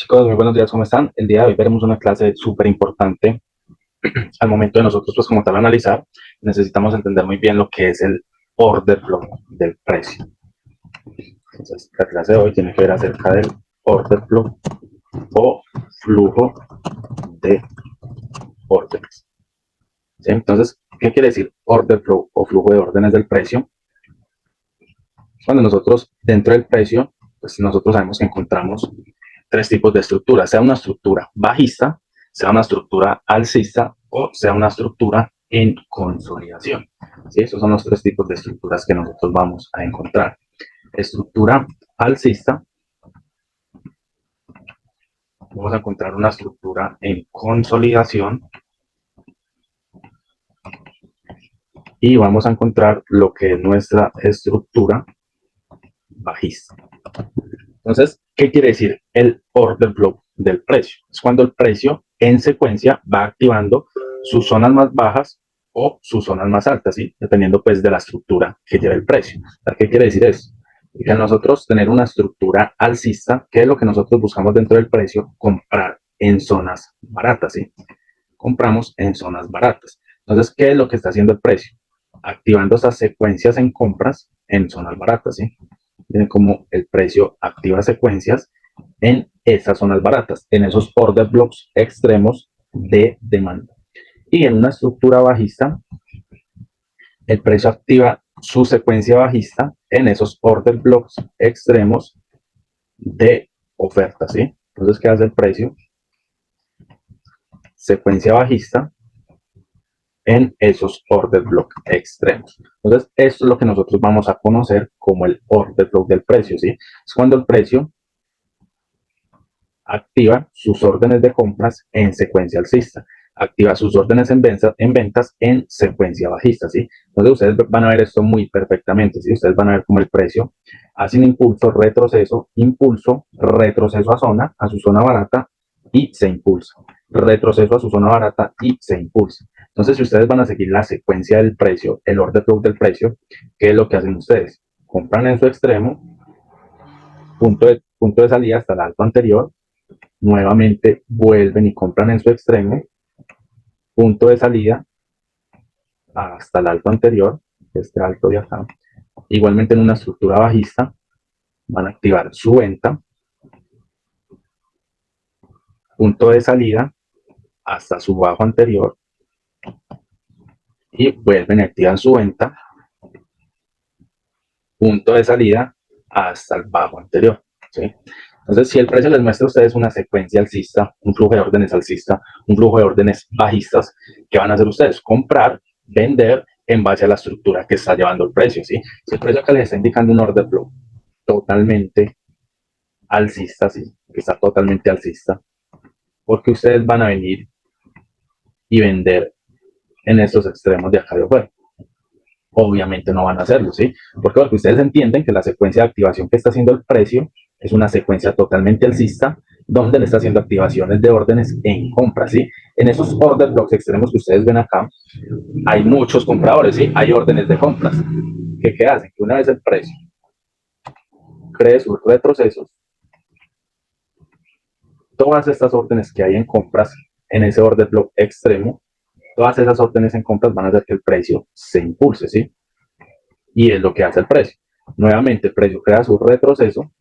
Chicos, muy buenos días, ¿cómo están? El día de hoy veremos una clase súper importante. Al momento de nosotros, pues como tal, analizar, necesitamos entender muy bien lo que es el order flow del precio. Entonces, la clase de hoy tiene que ver acerca del order flow o flujo de órdenes. ¿Sí? Entonces, ¿qué quiere decir order flow o flujo de órdenes del precio? Cuando nosotros, dentro del precio, pues nosotros sabemos que encontramos tres tipos de estructuras, sea una estructura bajista, sea una estructura alcista o sea una estructura en consolidación. ¿Sí? Esos son los tres tipos de estructuras que nosotros vamos a encontrar. Estructura alcista, vamos a encontrar una estructura en consolidación y vamos a encontrar lo que es nuestra estructura bajista. Entonces, ¿qué quiere decir el order flow del precio? Es cuando el precio en secuencia va activando sus zonas más bajas o sus zonas más altas, ¿sí? Dependiendo pues de la estructura que lleve el precio. ¿Qué quiere decir eso? Que nosotros tener una estructura alcista, ¿qué es lo que nosotros buscamos dentro del precio? Comprar en zonas baratas, ¿sí? Compramos en zonas baratas. Entonces, ¿qué es lo que está haciendo el precio? Activando esas secuencias en compras en zonas baratas, ¿sí? Miren cómo el precio activa secuencias en esas zonas baratas, en esos order blocks extremos de demanda. Y en una estructura bajista, el precio activa su secuencia bajista en esos order blocks extremos de oferta, ¿sí? Entonces, ¿qué hace el precio? Secuencia bajista en esos order block extremos. Entonces, esto es lo que nosotros vamos a conocer como el order block del precio, ¿sí? Es cuando el precio activa sus órdenes de compras en secuencia alcista, activa sus órdenes en ventas en secuencia bajista, ¿sí? Entonces ustedes van a ver esto muy perfectamente, ¿sí? Ustedes van a ver cómo el precio hace un impulso, retroceso a su zona barata y se impulsa, retroceso a su zona barata y se impulsa. Entonces, si ustedes van a seguir la secuencia del precio, el order flow del precio, ¿qué es lo que hacen ustedes? Compran en su extremo, punto de salida hasta el alto anterior, nuevamente vuelven y compran en su extremo, punto de salida hasta el alto anterior, este alto de acá. Igualmente en una estructura bajista van a activar su venta, punto de salida hasta su bajo anterior y vuelven y activan su venta, punto de salida hasta el bajo anterior, ¿sí? Entonces, si el precio les muestra a ustedes una secuencia alcista, un flujo de órdenes alcista, un flujo de órdenes bajistas, ¿qué van a hacer ustedes? Comprar, vender en base a la estructura que está llevando el precio, ¿sí? Si el precio acá les está indicando un order flow totalmente alcista, ¿sí? Que está totalmente alcista, porque ustedes van a venir y vender en estos extremos de acá de afuera. Obviamente no van a hacerlo, ¿sí? Porque ustedes entienden que la secuencia de activación que está haciendo el precio es una secuencia totalmente alcista, donde le está haciendo activaciones de órdenes en compra, ¿sí? En esos order blocks extremos que ustedes ven acá, hay muchos compradores, ¿sí? Hay órdenes de compras. ¿Qué hacen? Que una vez el precio cree sus retrocesos, todas estas órdenes que hay en compras en ese order block extremo, todas esas órdenes en compras van a hacer que el precio se impulse, ¿sí? Y es lo que hace el precio. Nuevamente, el precio crea su retroceso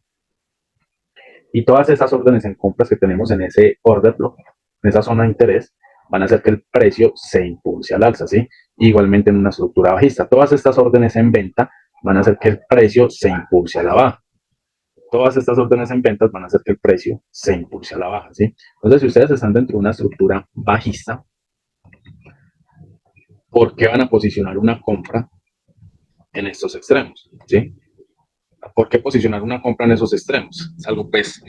y todas esas órdenes en compras que tenemos en ese order block, en esa zona de interés, van a hacer que el precio se impulse al alza, ¿sí? Igualmente en una estructura bajista, todas estas órdenes en venta van a hacer que el precio se impulse a la baja. Todas estas órdenes en ventas van a hacer que el precio se impulse a la baja, ¿sí? Entonces, si ustedes están dentro de una estructura bajista, ¿por qué van a posicionar una compra en estos extremos? ¿Sí? ¿Por qué posicionar una compra en esos extremos? Es algo pues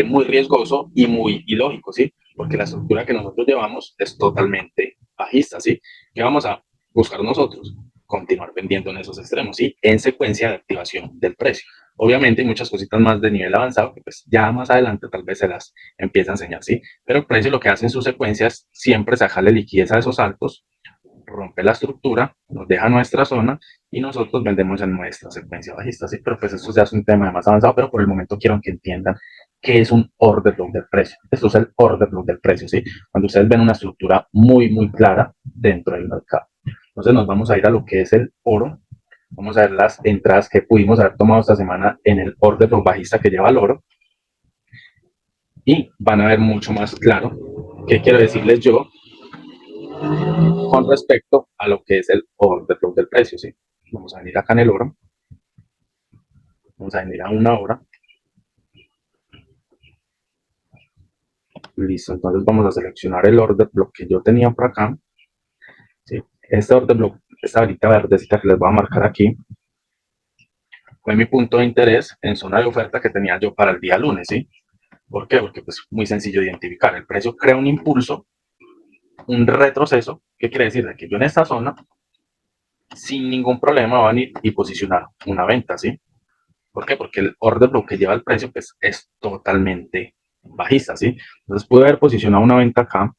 muy riesgoso y muy ilógico, ¿sí? Porque la estructura que nosotros llevamos es totalmente bajista, ¿sí? ¿Qué vamos a buscar nosotros? Continuar vendiendo en esos extremos, ¿sí? En secuencia de activación del precio. Obviamente hay muchas cositas más de nivel avanzado que pues ya más adelante tal vez se las empieza a enseñar, ¿sí? Pero el precio lo que hace en sus secuencias siempre sacarle liquidez a esos altos, rompe la estructura, nos deja nuestra zona y nosotros vendemos en nuestra secuencia bajista, ¿sí? Pero pues eso ya es un tema más avanzado, pero por el momento quiero que entiendan ¿qué es un order flow del precio? Esto es el order flow del precio, ¿sí? Cuando ustedes ven una estructura muy, muy clara dentro del mercado. Entonces nos vamos a ir a lo que es el oro. Vamos a ver las entradas que pudimos haber tomado esta semana en el order flow bajista que lleva el oro. Y van a ver mucho más claro qué quiero decirles yo con respecto a lo que es el order flow del precio, ¿sí? Vamos a venir acá en el oro. Vamos a venir a una hora. Listo, entonces vamos a seleccionar el order block que yo tenía por acá. ¿Sí? Este order block, esta varita verdecita que les voy a marcar aquí, fue mi punto de interés en zona de oferta que tenía yo para el día lunes, ¿sí? ¿Por qué? Porque pues muy sencillo de identificar. El precio crea un impulso, un retroceso. ¿Qué quiere decir? De que yo en esta zona, sin ningún problema, va a venir y posicionar una venta, ¿sí? ¿Por qué? Porque el order block que lleva el precio pues, es totalmente bajista, ¿sí? Entonces pude haber posicionado una venta acá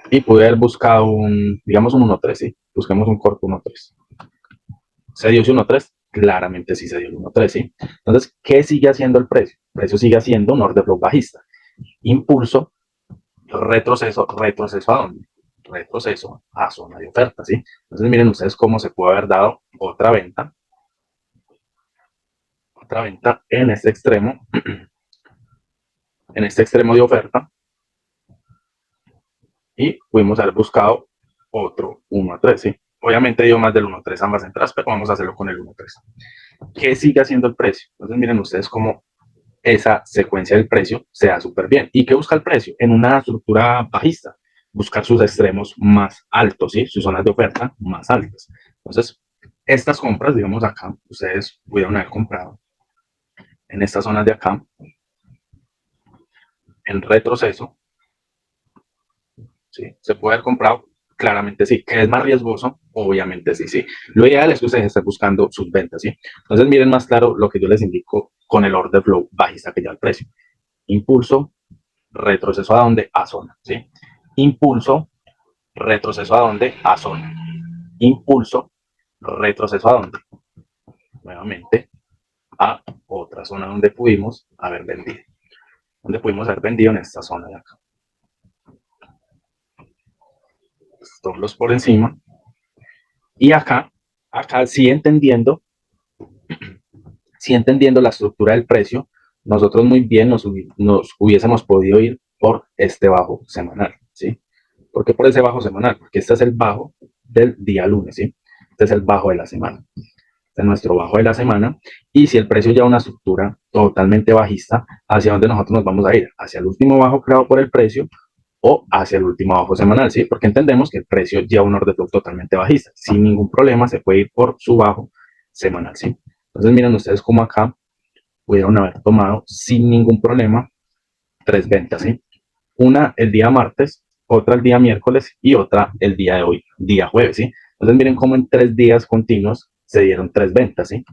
y pude haber buscado un, digamos un 1.3, ¿sí? Busquemos un corto 1.3. ¿Se dio ese 1.3? Claramente sí se dio el 1.3, ¿sí? Entonces, ¿qué sigue haciendo el precio? El precio sigue haciendo un order block bajista. Impulso, retroceso, ¿retroceso a dónde? Retroceso a zona de oferta, ¿sí? Entonces, miren ustedes cómo se puede haber dado otra venta en este extremo de oferta y pudimos haber buscado otro 1.3, ¿sí? Obviamente dio más del 1.3 ambas entradas, pero vamos a hacerlo con el 1.3. ¿Qué sigue haciendo el precio? Entonces miren ustedes cómo esa secuencia del precio se da súper bien. ¿Y qué busca el precio? En una estructura bajista, buscar sus extremos más altos, ¿sí? Sus zonas de oferta más altas. Entonces, estas compras, digamos acá, ustedes pudieron haber comprado en estas zonas de acá, en retroceso, ¿sí? Se puede haber comprado, claramente sí. ¿Que es más riesgoso? Obviamente sí, sí. Lo ideal es que ustedes estén buscando sus ventas, ¿sí? Entonces miren más claro lo que yo les indico con el order flow bajista que lleva el precio. Impulso, retroceso a dónde? A zona, ¿sí? Impulso, retroceso a dónde? A zona. Impulso, retroceso a dónde? Nuevamente a otra zona donde pudimos haber vendido. Donde pudimos haber vendido en esta zona de acá. Stop loss por encima. Y acá sí entendiendo la estructura del precio, nosotros muy bien nos hubiésemos podido ir por este bajo semanal, ¿sí? ¿Por qué por ese bajo semanal? Porque este es el bajo del día lunes, ¿sí? Este es el bajo de la semana. Este es nuestro bajo de la semana. Y si el precio lleva una estructura totalmente bajista, ¿hacia dónde nosotros nos vamos a ir? ¿Hacia el último bajo creado por el precio o hacia el último bajo semanal? ¿Sí? Porque entendemos que el precio lleva un order flow totalmente bajista. Sin ningún problema se puede ir por su bajo semanal, ¿sí? Entonces miren ustedes cómo acá pudieron haber tomado sin ningún problema 3 ventas, ¿sí? Una el día martes, otra el día miércoles y otra el día de hoy, día jueves, ¿sí? Entonces miren cómo en 3 días continuos se dieron 3 ventas, ¿sí?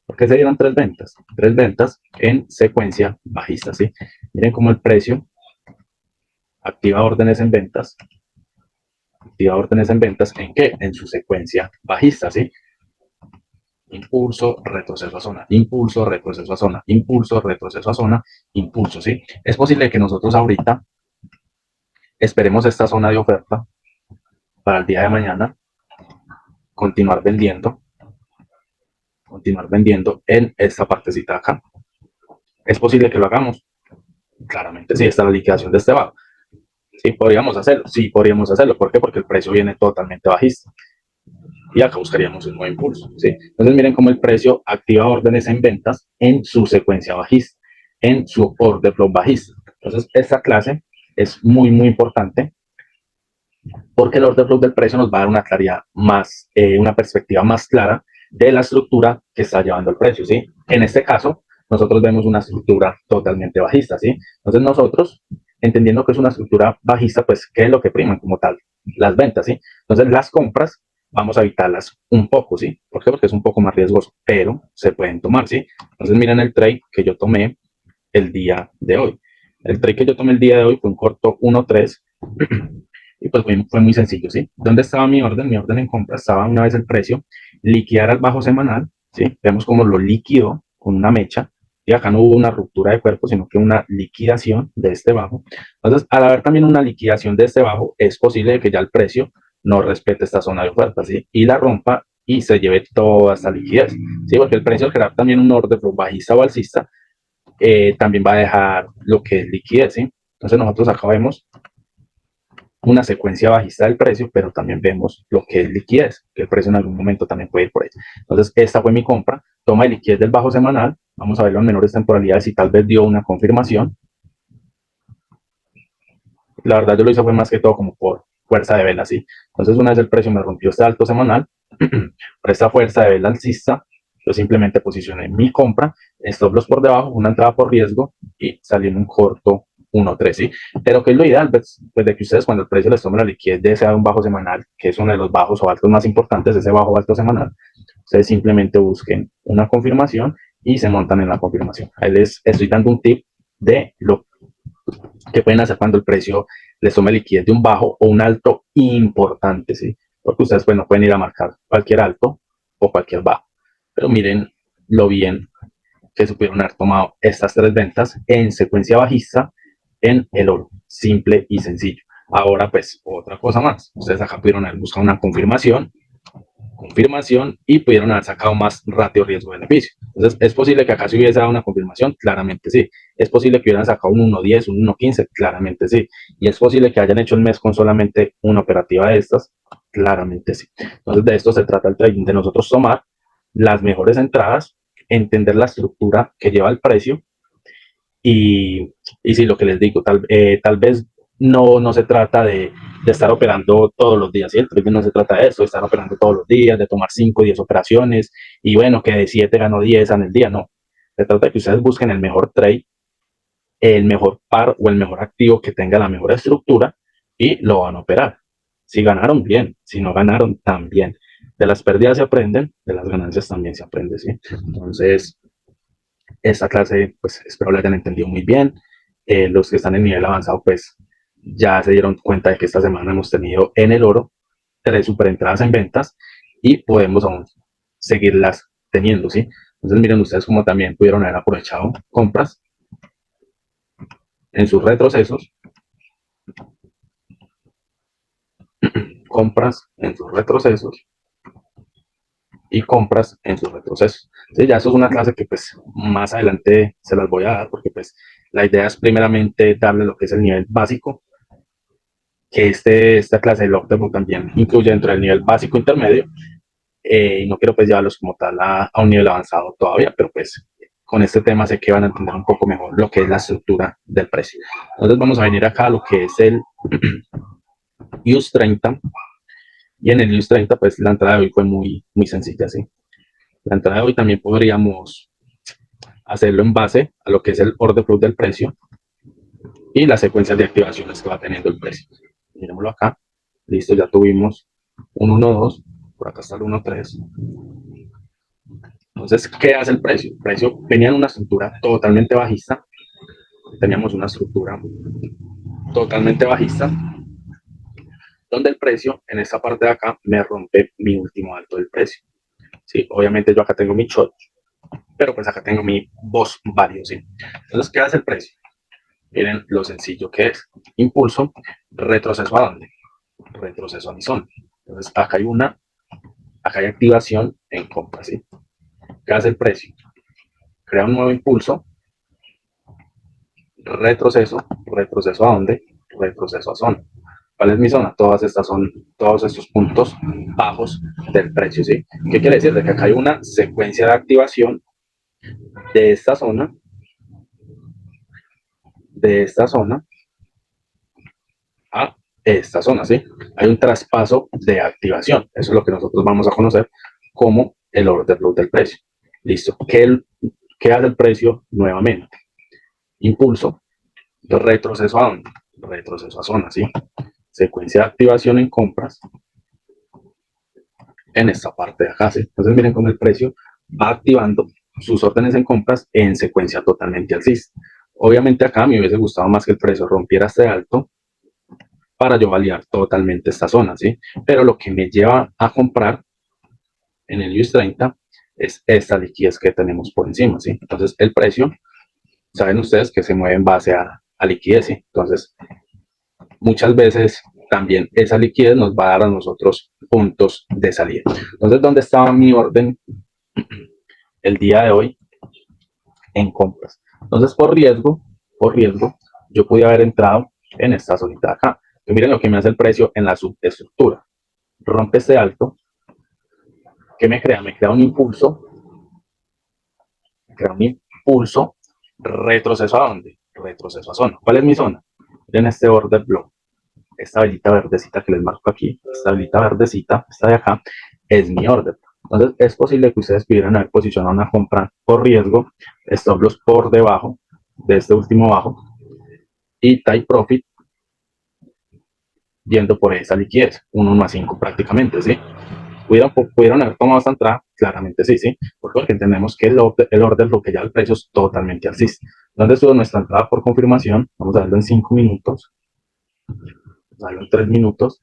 ¿Por qué se dieron 3 ventas? 3 ventas en secuencia bajista, ¿sí? Miren cómo el precio activa órdenes en ventas. ¿Activa órdenes en ventas en qué? En su secuencia bajista, ¿sí? Impulso, retroceso a zona, impulso, retroceso a zona, impulso, retroceso a zona, impulso, ¿sí? Es posible que nosotros ahorita esperemos esta zona de oferta para el día de mañana, continuar vendiendo en esta partecita de acá. ¿Es posible que lo hagamos? Claramente sí, está la liquidación de este bajo. Sí, podríamos hacerlo. Sí, podríamos hacerlo. ¿Por qué? Porque el precio viene totalmente bajista. Y acá buscaríamos un nuevo impulso. ¿Sí? Entonces miren cómo el precio activa órdenes en ventas en su secuencia bajista, en su order flow bajista. Entonces esta clase es muy, muy importante porque el order flow del precio nos va a dar una claridad más, una perspectiva más clara de la estructura que está llevando el precio, ¿sí? En este caso, nosotros vemos una estructura totalmente bajista, ¿sí? Entonces nosotros, entendiendo que es una estructura bajista, pues, ¿qué es lo que priman como tal? Las ventas, ¿sí? Entonces las compras vamos a evitarlas un poco, ¿sí? ¿Por qué? Porque es un poco más riesgoso, pero se pueden tomar, ¿sí? Entonces miren el trade que yo tomé el día de hoy. El trade que yo tomé el día de hoy fue un corto 1.3 y pues fue muy sencillo, ¿sí? ¿Dónde estaba mi orden? Mi orden en compra estaba una vez el precio, liquidar al bajo semanal, ¿sí? Vemos cómo lo liquidó, con una mecha, y acá no hubo una ruptura de cuerpo, sino que una liquidación de este bajo. Entonces, al haber también una liquidación de este bajo, es posible que ya el precio no respete esta zona de oferta, ¿sí? Y la rompa y se lleve toda esta liquidez, ¿sí? Porque el precio, al crear también un orden flow bajista o alcista, también va a dejar lo que es liquidez, ¿sí? Entonces, nosotros acá vemos una secuencia bajista del precio, pero también vemos lo que es liquidez, que el precio en algún momento también puede ir por ahí. Entonces, esta fue mi compra, toma de liquidez del bajo semanal, vamos a verlo en menores temporalidades y tal vez dio una confirmación. La verdad yo lo hice fue más que todo como por fuerza de vela, ¿sí? Entonces, una vez el precio me rompió este alto semanal, por esta fuerza de vela alcista, yo simplemente posicioné mi compra, stop loss por debajo, una entrada por riesgo y salí en un corto 1.3, ¿sí? Pero que es lo ideal, pues de que ustedes cuando el precio les tome la liquidez de ese un bajo semanal, que es uno de los bajos o altos más importantes, ese bajo o alto semanal, ustedes simplemente busquen una confirmación y se montan en la confirmación. Ahí les estoy dando un tip de lo que pueden hacer cuando el precio les tome liquidez de un bajo o un alto importante, ¿sí? Porque ustedes pues no pueden ir a marcar cualquier alto o cualquier bajo. Pero miren lo bien que supieron haber tomado estas tres ventas en secuencia bajista en el oro, simple y sencillo. Ahora pues otra cosa más, ustedes acá pudieron haber buscado una confirmación y pudieron haber sacado más ratio riesgo-beneficio. Entonces, ¿es posible que acá se hubiese dado una confirmación? Claramente sí. ¿Es posible que hubieran sacado un 1.10, un 1.15? Claramente sí. ¿Y es posible que hayan hecho el mes con solamente una operativa de estas? Claramente sí. Entonces, de esto se trata el trading, de nosotros tomar las mejores entradas, entender la estructura que lleva el precio y sí, lo que les digo, tal vez no se trata de estar operando todos los días, ¿sí? El trading no se trata de eso, de estar operando todos los días, de tomar 5 o 10 operaciones y bueno, que de 7 ganó 10 en el día, no. Se trata de que ustedes busquen el mejor trade, el mejor par o el mejor activo que tenga la mejor estructura y lo van a operar. Si ganaron, bien, si no ganaron, también. De las pérdidas se aprenden, de las ganancias también se aprende, ¿sí? Entonces, esta clase, pues espero la hayan entendido muy bien. Los que están en nivel avanzado, pues ya se dieron cuenta de que esta semana hemos tenido en el oro 3 super entradas en ventas y podemos aún seguirlas teniendo, ¿sí? Entonces miren ustedes como también pudieron haber aprovechado compras en sus retrocesos, compras en sus retrocesos y compras en sus retrocesos. Sí, ya eso es una clase que pues más adelante se las voy a dar porque pues la idea es primeramente darle lo que es el nivel básico, que esta clase de Lockdown también incluye dentro del nivel básico intermedio. No quiero pues llevarlos como tal a un nivel avanzado todavía, pero pues con este tema sé que van a entender un poco mejor lo que es la estructura del precio. Entonces vamos a venir acá a lo que es el US 30 y en el US 30 pues la entrada de hoy fue muy sencilla, ¿sí? La entrada de hoy también podríamos hacerlo en base a lo que es el order flow del precio y las secuencias de activaciones que va teniendo el precio. Miremoslo acá. Listo, ya tuvimos un 1.2, por acá está el 1.3. Entonces, ¿qué hace el precio? El precio venía en una estructura totalmente bajista. Teníamos una estructura totalmente bajista, donde el precio en esta parte de acá me rompe mi último alto del precio. Sí, obviamente yo acá tengo mi short, pero pues acá tengo mi boss value, ¿sí? Entonces, ¿qué hace el precio? Miren lo sencillo que es. Impulso, retroceso a dónde? Retroceso a mi zona. Entonces, acá hay activación en compra, ¿sí? ¿Qué hace el precio? Crea un nuevo impulso, retroceso a dónde? Retroceso a zona. ¿Cuál es mi zona? Todas estas son todos estos puntos bajos del precio, ¿sí? ¿Qué quiere decir? De que acá hay una secuencia de activación de esta zona a esta zona, ¿sí? Hay un traspaso de activación. Eso es lo que nosotros vamos a conocer como el order flow del precio. Listo. ¿Qué hace el precio nuevamente? Impulso, retroceso a dónde? Retroceso a zona, ¿sí? Secuencia de activación en compras en esta parte de acá, ¿sí? Entonces miren cómo el precio va activando sus órdenes en compras en secuencia totalmente alcista. Obviamente acá me hubiese gustado más que el precio rompiera este alto para yo validar totalmente esta zona, ¿sí? Pero lo que me lleva a comprar en el US 30 es esta liquidez que tenemos por encima, ¿sí? Entonces, el precio, saben ustedes que se mueve en base a liquidez, ¿sí? Entonces, muchas veces también esa liquidez nos va a dar a nosotros puntos de salida. Entonces, ¿dónde estaba mi orden el día de hoy? En compras. Entonces, por riesgo, yo pude haber entrado en esta zonita de acá. Entonces, miren lo que me hace el precio en la subestructura. Rompe este alto, ¿qué me crea? Me crea un impulso, retroceso a dónde? Retroceso a zona. ¿Cuál es mi zona? Miren este order block, esta velita verdecita que les marco aquí, esta velita verdecita, esta de acá, es mi order. Entonces es posible que ustedes pudieran haber posicionado una compra por riesgo, stop loss por debajo de este último bajo y take profit yendo por esa liquidez, un 1 a 5 prácticamente, ¿sí? ¿Pudieron haber tomado esta entrada? Claramente sí, ¿sí? Porque entendemos que el order lo que ya el precio es totalmente alcista. ¿Dónde estuvo nuestra entrada por confirmación? Vamos a verlo en 5 minutos, vamos a verlo en 3 minutos.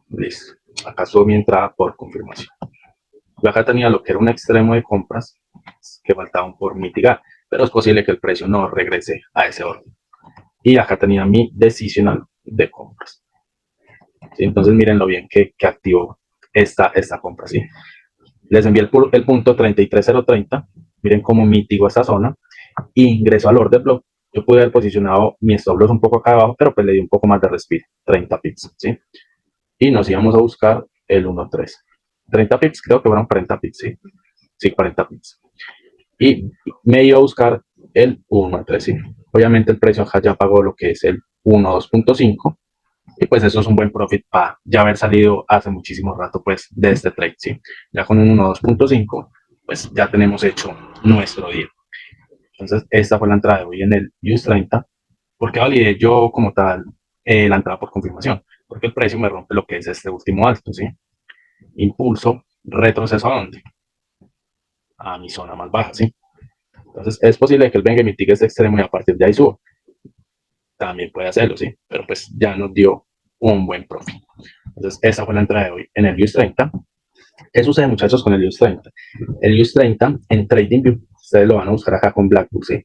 Listo. Acá estuvo mi entrada por confirmación. Yo acá tenía lo que era un extremo de compras que faltaban por mitigar, pero es posible que el precio no regrese a ese orden. Y acá tenía mi decisional de compras. ¿Sí? Entonces mírenlo bien que activó esta compra. ¿Sí? Les envié el punto 33030. Miren cómo mitigo esta zona. E ingreso al order block. Yo pude haber posicionado mi stop loss un poco acá abajo, pero pues le di un poco más de respiro, 30 pips. ¿Sí? Y nos íbamos a buscar el 1.3. 30 pips, creo que fueron 40 pips, sí. Sí, 40 pips. Y me iba a buscar el 1.3, sí. Obviamente el precio acá ya pagó lo que es el 1.2.5 y pues eso es un buen profit para ya haber salido hace muchísimo rato pues de este trade, sí. Ya con un 1.2.5 pues ya tenemos hecho nuestro día. Entonces esta fue la entrada de hoy en el US 30. ¿Por qué validé yo como tal la entrada por confirmación? Porque el precio me rompe lo que es este último alto, ¿sí? Impulso, retroceso a dónde? A mi zona más baja, ¿sí? Entonces es posible que él venga y mitigue este extremo y a partir de ahí suba. También puede hacerlo, ¿sí? Pero pues ya nos dio un buen profit. Entonces esa fue la entrada de hoy en el US 30. ¿Qué sucede, muchachos, con el US 30? El US 30 en TradingView, ustedes lo van a buscar acá con Blackbook, ¿sí?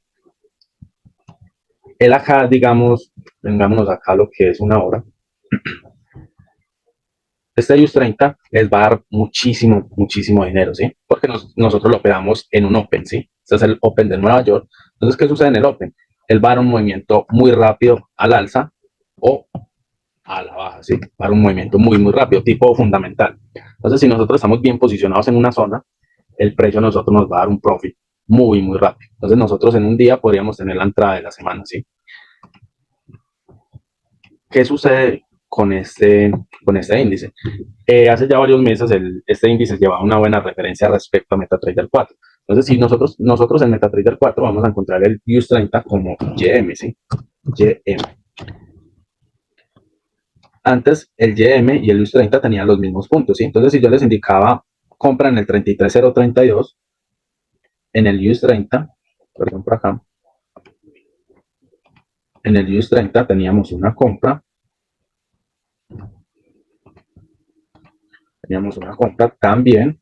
El acá, digamos, vengámonos acá a lo que es una hora. Este US 30 les va a dar muchísimo, muchísimo dinero, ¿sí? Porque nosotros lo operamos en un Open, ¿sí? Este es el Open de Nueva York. Entonces, ¿qué sucede en el Open? Él va a dar un movimiento muy rápido al alza o a la baja, ¿sí? Va a dar un movimiento muy, muy rápido, tipo fundamental. Entonces, si nosotros estamos bien posicionados en una zona, el precio a nosotros nos va a dar un profit muy, muy rápido. Entonces, nosotros en un día podríamos tener la entrada de la semana, ¿sí? ¿Qué sucede con este índice? Hace ya varios meses este índice llevaba una buena referencia respecto a MetaTrader 4. Entonces, si nosotros en MetaTrader 4 vamos a encontrar el US 30 como YM, ¿sí? YM. Antes el YM y el US 30 tenían los mismos puntos, ¿sí? Entonces, si yo les indicaba compra en el 33032, en el US 30, perdón por acá, en el US 30 teníamos una compra, también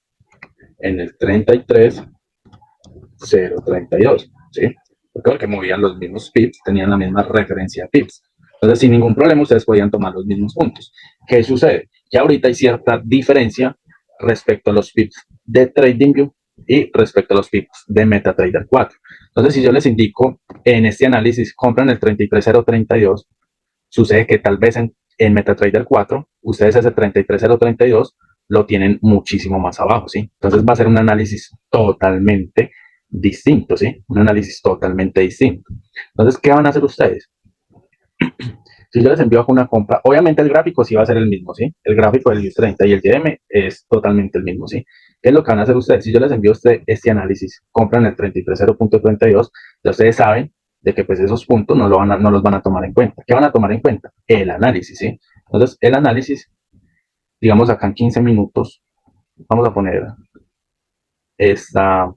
en el 33032, ¿sí? Porque movían los mismos pips, tenían la misma referencia de pips. Entonces, sin ningún problema, ustedes podían tomar los mismos puntos. ¿Qué sucede? Que ahorita hay cierta diferencia respecto a los pips de TradingView y respecto a los pips de MetaTrader 4. Entonces, si yo les indico en este análisis, compran el 33032, sucede que tal vez en MetaTrader 4, ustedes ese 33032 lo tienen muchísimo más abajo, ¿sí? Entonces va a ser un análisis totalmente distinto, ¿sí? Un análisis totalmente distinto. Entonces, ¿qué van a hacer ustedes? Si yo les envío una compra, obviamente el gráfico sí va a ser el mismo, ¿sí? El gráfico del IUS 30 y el YM es totalmente el mismo, ¿sí? ¿Qué es lo que van a hacer ustedes? Si yo les envío este análisis, compran el 330.32, ya ustedes saben de que pues esos puntos no los van a tomar en cuenta. ¿Qué van a tomar en cuenta? El análisis, ¿sí? Entonces, el análisis, digamos acá en 15 minutos, vamos a poner esta,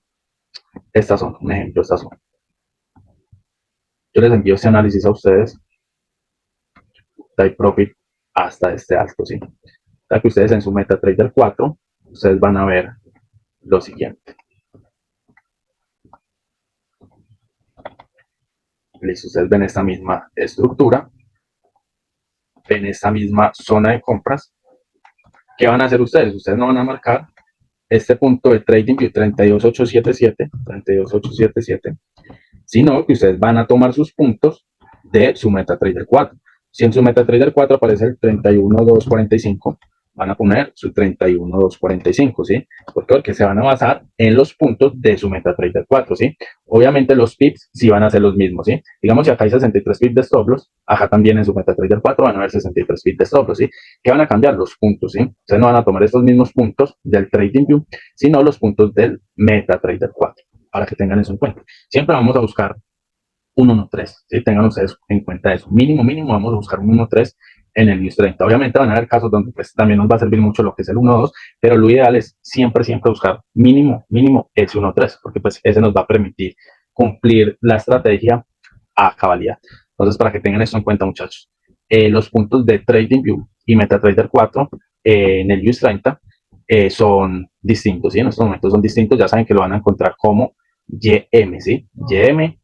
esta zona, un ejemplo, esta zona. Yo les envío este análisis a ustedes, take profit hasta este alto, ¿sí? O sea que ustedes en su MetaTrader 4 ustedes van a ver lo siguiente. Listo, ustedes ven esta misma estructura, ven esta misma zona de compras. ¿Qué van a hacer ustedes? Ustedes no van a marcar este punto de TradingView 32877, sino que ustedes van a tomar sus puntos de su MetaTrader 4. Si en su MetaTrader 4 aparece el 31245, van a poner su 31245, ¿sí? Porque se van a basar en los puntos de su MetaTrader 4, ¿sí? Obviamente los pips sí van a ser los mismos, ¿sí? Digamos, si acá hay 63 pips de stop loss, acá también en su MetaTrader 4 van a haber 63 pips de stop loss, ¿sí? ¿Qué van a cambiar? Los puntos, ¿sí? Ustedes no van a tomar estos mismos puntos del TradingView, sino los puntos del MetaTrader 4, para que tengan eso en cuenta. Siempre vamos a buscar un 1.3, ¿sí? Tengan ustedes en cuenta eso. Mínimo, vamos a buscar un 1.3 en el News 30. Obviamente van a haber casos donde pues también nos va a servir mucho lo que es el 1.2, pero lo ideal es siempre buscar mínimo ese 1.3, porque pues ese nos va a permitir cumplir la estrategia a cabalidad. Entonces, para que tengan esto en cuenta, muchachos, los puntos de TradingView y MetaTrader 4 en el News 30 son distintos, ¿sí? En estos momentos son distintos, ya saben que lo van a encontrar como YM, ¿sí? YM.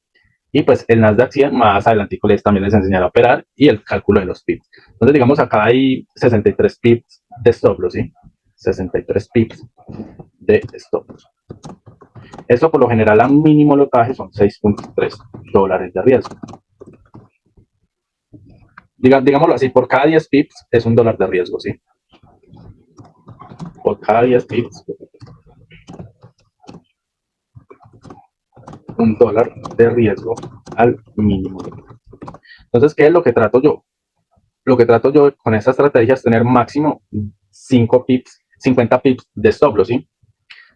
Y pues el Nasdaq 100 más adelantico también les enseñará a operar y el cálculo de los pips. Entonces, digamos, acá hay 63 pips de stop loss, ¿sí? 63 pips de stop loss. Esto por lo general a mínimo lotaje son $6.3 de riesgo. Digámoslo así, por cada 10 pips es $1 de riesgo, ¿sí? Por cada 10 pips, $1 de riesgo al mínimo. Entonces, ¿qué es lo que trato yo? Lo que trato yo con esta estrategia es tener máximo 5 pips, 50 pips de stop loss, ¿sí?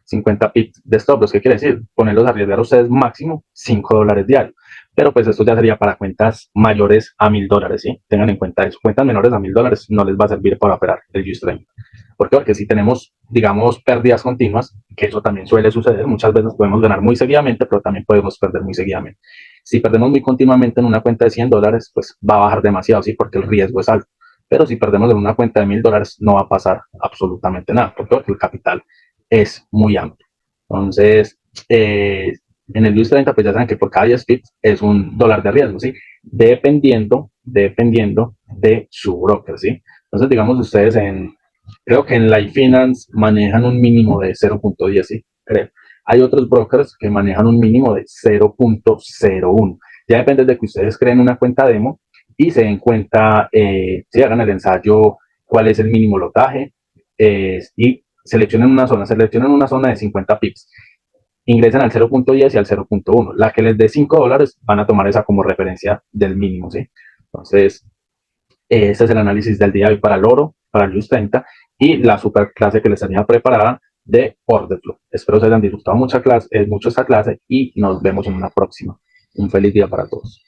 50 pips de stop loss, ¿qué quiere decir? Ponerlos a arriesgar a ustedes máximo $5 diarios. Pero pues esto ya sería para cuentas mayores a $1,000, ¿sí? Tengan en cuenta eso. Cuentas menores a $1,000 no les va a servir para operar el Ustream. ¿Por qué? Porque si tenemos, digamos, pérdidas continuas, que eso también suele suceder, muchas veces podemos ganar muy seguidamente, pero también podemos perder muy seguidamente. Si perdemos muy continuamente en una cuenta de $100, pues va a bajar demasiado, ¿sí? Porque el riesgo es alto. Pero si perdemos en una cuenta de $1,000, no va a pasar absolutamente nada, porque el capital es muy amplio. Entonces, en el US 30, pues ya saben que por cada 10 pips es $1 de riesgo, ¿sí? Dependiendo de su broker, ¿sí? Entonces, digamos, ustedes creo que en Life Finance manejan un mínimo de 0.10, ¿sí? Creo. Hay otros brokers que manejan un mínimo de 0.01. Ya depende de que ustedes creen una cuenta demo y se den cuenta, si hagan el ensayo, cuál es el mínimo lotaje y seleccionen una zona de 50 pips. Ingresen al 0.10 y al 0.1. La que les dé $5 van a tomar esa como referencia del mínimo, ¿sí? Entonces, ese es el análisis del día de hoy para el oro, para el US 30 y la super clase que les tenía preparada de Order Flow. Espero que hayan disfrutado mucho esta clase y nos vemos en una próxima. Un feliz día para todos.